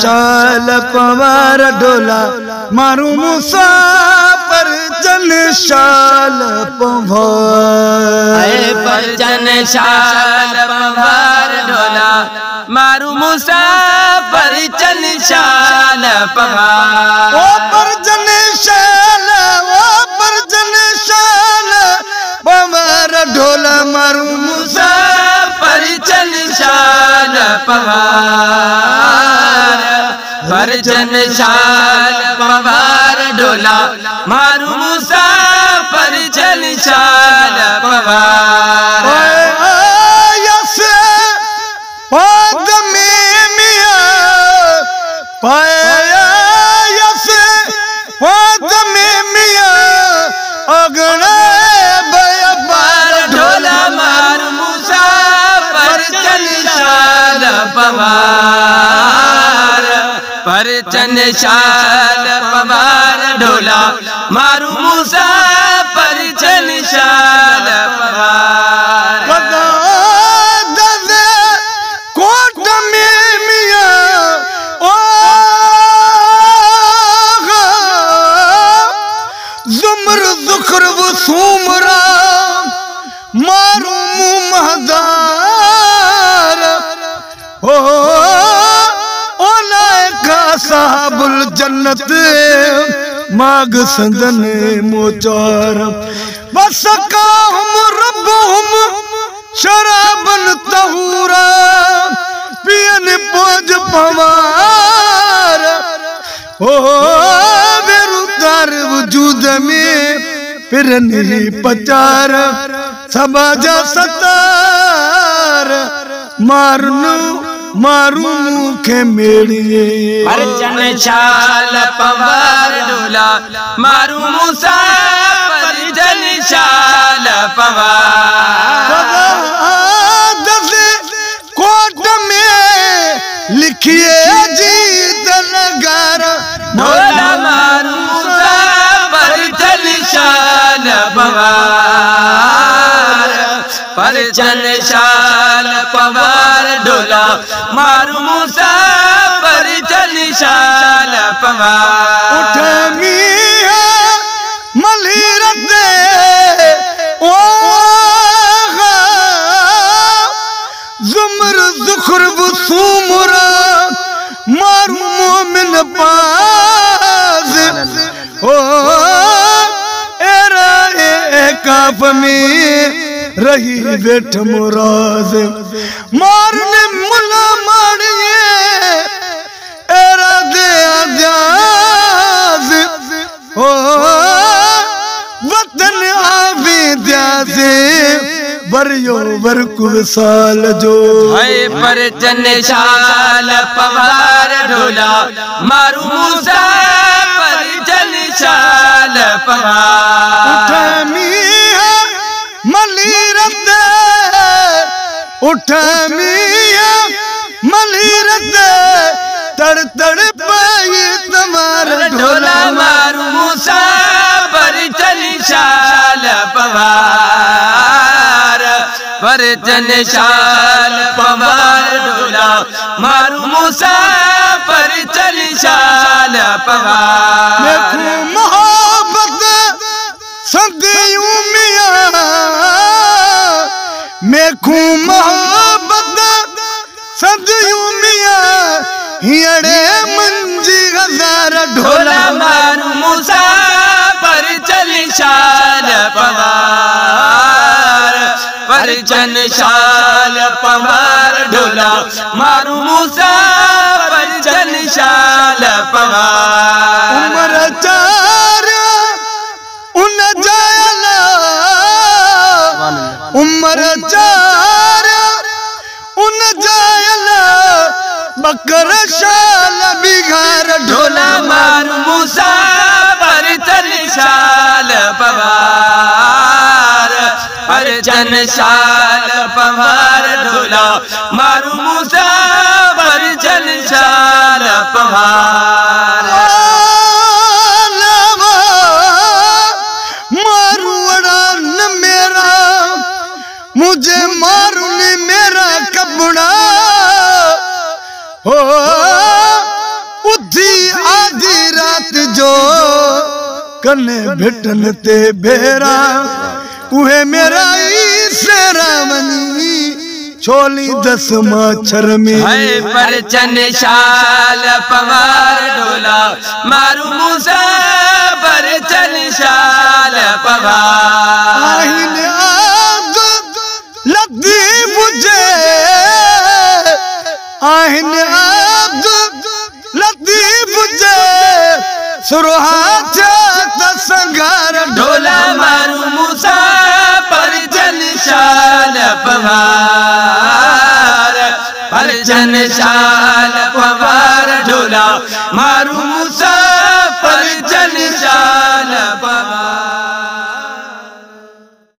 शाल पवार ढोला मारू मुसाफिर जन शाल पवार परचन शाल पवार ढोला मारू मुसाफिर जन शाल पवार ओ परचन शाल पवार ढोला मारू मुसाफिर जन शाल पवार परचन शाल पवार ढोला मारू मुसाफिर जन शाल पवार यस पद में मियां पाया यस पद में मियां अगड़ा पवार ढोला मारू मुसाफिर जन शाल पवार परचन शाल पवार ढोला मारू मुसाफिर जन शाल पवार कोट में मियां ओ जुमर जुखर वसूमरा मारू महदार ओ साहबुल जन्नत माग संदन मोचार वसकाहुम रब्बुहुम शराबन तहूरा पियन पोज पवार ओ बेरुदार वजूद में फिरन ही पचार सबाजा सतार मारनु मारू मुखे मेड़िए परचन शाल पवार ढोला मारू मुसाफिर जन शाल पवार कोट में लिखिए जीत नगर ढोला मारू मुसाफिर जन शाल पवार परचन शाल पवार ढोला मारू मुसाफिर जन शाल पवार उठ मियां मलीरत ओ जुमर जुखर वसूमरा मारू मोमिन पास ओ एरा काफ में रही बैठ मुराद मारने मुला मारिए एरा दे आजाद ओ वतन आवी द्यासे बरियो बरकु साल जो है परचन शाल पवार ढोला मारू मुसाफिर जन शाल पवार मलीरत उठ मियां मलीरत तड़ तड़ पाई तुम्हारा ढोला मारू मुसाफिर जन शाल पवार परचन शाल पवार ढोला मारू मुसाफिर जन शाल पवार मोहब्बत सदियों मियां मेखू मोहब्बत सदियों मियां हियड़े मंजी हजार ढोला मारू मुसाफिर जन शाल पवार परचन शाल पवार ढोला मारू मुसाफिर जन शाल पवार उमर चार उन जायला उमर चार उन जायला बकर शाल बिघार ढोला मारू मुसाफिर जन शाल पवार परचन शाल पवार ढोला मारू मुसाफिर जन शाल पवार मारू अड़ान मेरा मुझे मारू ने मेरा कपड़ा हो कने भिटन ते भेरा उहे मेरा से रावनी छोली 10 मच्छर में है पर चनशाल पवार डोला मारू मूसा पर चनशाल पवार आहिन आग लतीफ जे आहिन आग लतीफ जे सुरहात संगार डोला मारू मूसा पर चनशाल पवार पर चनशाल